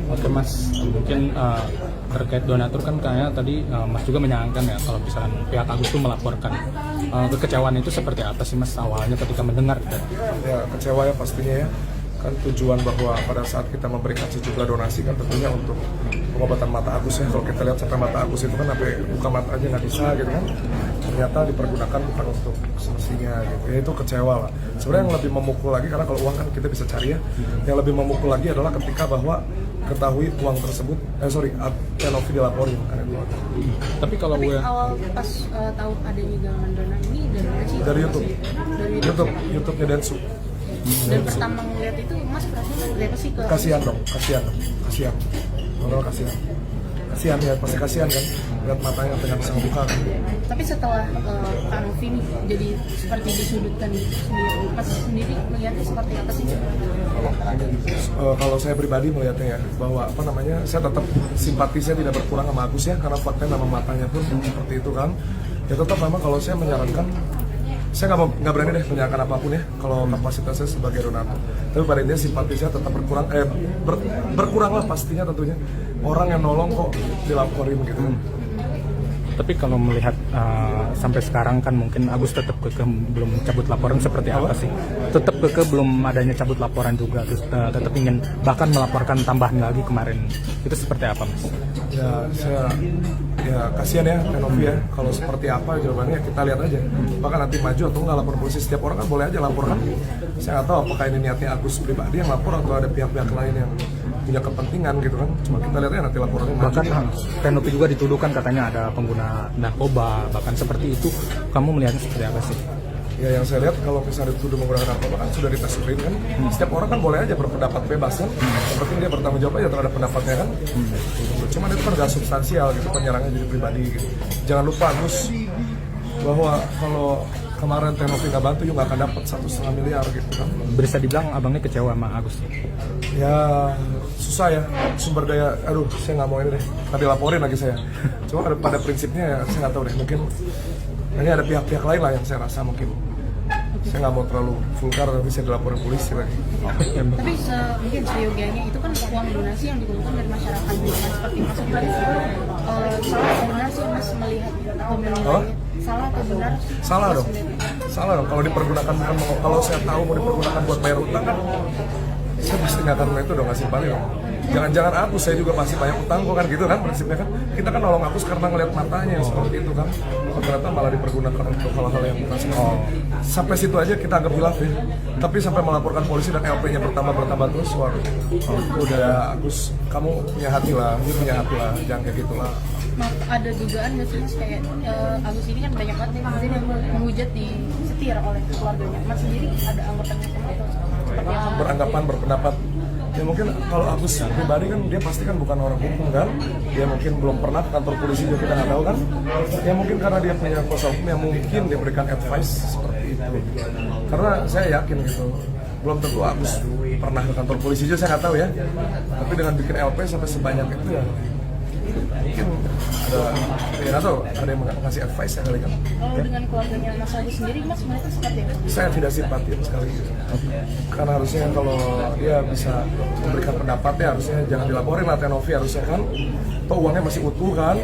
Oke Mas, mungkin terkait donatur kan kayaknya tadi Mas juga menyayangkan ya kalau misalkan pihak Agus itu melaporkan. Kekecewaan itu seperti apa sih Mas awalnya ketika mendengar? Ya kecewa ya pastinya ya. Kan tujuan bahwa pada saat kita memberikan sejumlah donasi kan tentunya untuk pengobatan mata Agus ya. Kalau kita lihat sampai mata Agus itu kan sampai buka mata aja nggak bisa gitu kan. Ternyata dipergunakan bukan untuk semestinya gitu. Ya itu kecewa lah. Sebenarnya yang lebih memukul lagi karena kalau uang kan kita bisa cari ya. Yang lebih memukul lagi adalah ketika bahwa ketahui uang tersebut, Tenovi dilaporin kan itu. Tapi kalau Tapi gue awal pas tahu adanya galangan dana ini dari mana sih? Dari YouTube. Dari YouTube-nya Densu. Dan pertama ngeliat itu Mas perasaan ngeliat apa sih ke Kasihan dong, kasihan. Orang kasihan ya, pasti kasihan kan. Lihat matanya tengah bisa ngebuka kan. Tapi setelah Kak Novi nih jadi seperti disudutkan sendiri, Mas sendiri melihatnya seperti apa sih? Kalau saya pribadi melihatnya ya bahwa saya tetap simpatisnya tidak berkurang sama Agus ya, karena faktanya nama matanya pun seperti itu kan. Ya tetap memang kalau saya menyarankan, saya nggak berani deh menyarankan apapun ya kalau kapasitasnya sebagai donatur. Tapi pada intinya simpatisnya tetap berkurang, berkurang lah pastinya tentunya. Orang yang nolong kok dilaporin gitu. Tapi kalau melihat sampai sekarang kan mungkin Agus tetap kekeh belum cabut laporan seperti apa sih? Tetap kekeh belum adanya cabut laporan juga, terus tetap ingin bahkan melaporkan tambahan lagi kemarin. Itu seperti apa Mas? Ya kasihan ya Tenovi ya. Kalau seperti apa jawabannya kita lihat aja. Bahkan nanti maju atau nggak lapor polisi, setiap orang kan boleh aja lapor kan. Saya nggak tahu apakah ini niatnya Agus pribadi yang lapor atau ada pihak-pihak lain yang punya kepentingan gitu kan. Cuma kita lihat aja nanti laporannya. Bahkan Tenovi juga dituduhkan katanya ada pengguna narkoba, bahkan seperti itu. Kamu melihatnya seperti apa sih? Ya yang saya lihat kalau misalnya dituduh menggunakan narkoba kan sudah dites urin kan. Setiap orang kan boleh aja berpendapat bebas kan. Yang penting dia bertanggung jawab aja terhadap pendapatnya kan. Cuman itu kan nggak substansial gitu penyerangnya jadi pribadi gitu. Jangan lupa Agus bahwa kalau kemarin Tenovi nggak bantu juga nggak akan dapat 1,5 miliar gitu kan. Bisa dibilang abangnya kecewa sama Agus. Ya susah ya sumber daya. Aduh saya nggak mau ini deh. Tadi laporin lagi saya. Cuma pada prinsipnya ya saya nggak tahu deh. Mungkin ini ada pihak-pihak lain lah yang saya rasa mungkin. Saya nggak mau terlalu vulgar tapi saya dilaporin polisi lagi. Tapi mungkin seyogianya itu kan uang donasi yang dikumpulkan dari masyarakat bukan seperti Mas Gibran. Salah atau benar sih Mas melihat atau menilainya? Salah atau benar? Salah dong. Salah dong. Kalau dipergunakan kalau saya tahu mau dipergunakan buat bayar utang kan, saya pasti nggak akan itu dong ngasih balik dong. Jangan-jangan aku, saya juga masih banyak utang kok kan gitu kan prinsipnya kan. Kita kan nolong Agus karena ngeliat matanya yang seperti itu kan. Oh, ternyata malah dipergunakan untuk hal-hal yang bukan seperti sampai situ aja kita anggap hilaf ya. Tapi sampai melaporkan polisi dan LP-nya bertambah terus, waduh. Udah Agus, kamu punya hati lah, jangan kayak gitulah. Ada dugaan nggak sih Mas kayak Agus ini kan banyak banget netizen yang menghujat disetir oleh keluarganya. Mas sendiri ada anggapannya sama itu? Seperti apa? Beranggapan, berpendapat. Ya mungkin kalau Agus pribadi kan dia pasti kan bukan orang hukum kan. Dia mungkin belum pernah ke kantor polisi juga kita nggak tahu kan. Ya mungkin karena dia punya kuasa hukum yang mungkin dia berikan advice seperti itu. Karena saya yakin gitu. Belum tentu Agus pernah ke kantor polisi juga saya nggak tahu ya. Tapi dengan bikin LP sampai sebanyak itu ya mungkin ada yang ngasih advice ya kali kan. Kalau dengan keluarganya Mas Agus sendiri, Mas mereka seperti apa? Saya tidak simpati sekali gitu. Karena harusnya kalau dia bisa memberikan pendapatnya harusnya jangan dilaporin lah Tenovi harusnya kan. Toh uangnya masih utuh kan.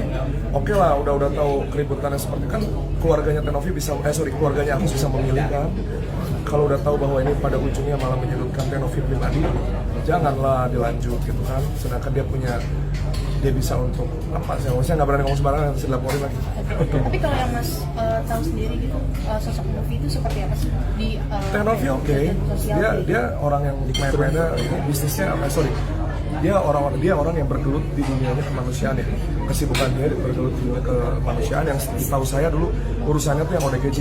Oke lah udah tahu keributannya seperti kan keluarganya Tenovi bisa keluarganya Agus bisa memilih kan. Kalau udah tahu bahwa ini pada ujungnya malah menyudutkan Tenovi pribadi, janganlah dilanjut gitu kan. Sedangkan dia bisa untuk apa sih? Saya nggak berani ngomong sembarangan, harus dilaporin lagi. Tapi kalau yang Mas tahu sendiri gitu, sosok Novi itu seperti apa sih di Tenovi oke. Dia orang yang main-mainnya ini bisnisnya dia orang yang bergelut di dunianya kemanusiaan ya. Kesibukan dia bergelut di dunia kemanusiaan yang setahu saya dulu urusannya tuh yang ODGJ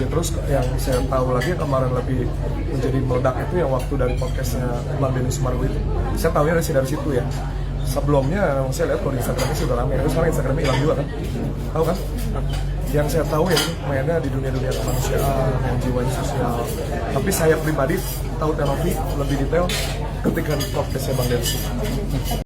terus yang saya tahu lagi kemarin lebih menjadi meledak itu yang waktu dari podcastnya Bang Denny Sumargo itu. Saya tahu ya dari situ ya. Sebelumnya saya lihat kalau di Instagramnya sudah ramai, terus sekarang Instagramnya hilang juga kan, tahu kan? Yang saya tahu ya mainnya di dunia kemanusiaan, yang jiwanya sosial. Tapi saya pribadi tahu Tenovi lebih detail ketika di podcastnya Bang Denny.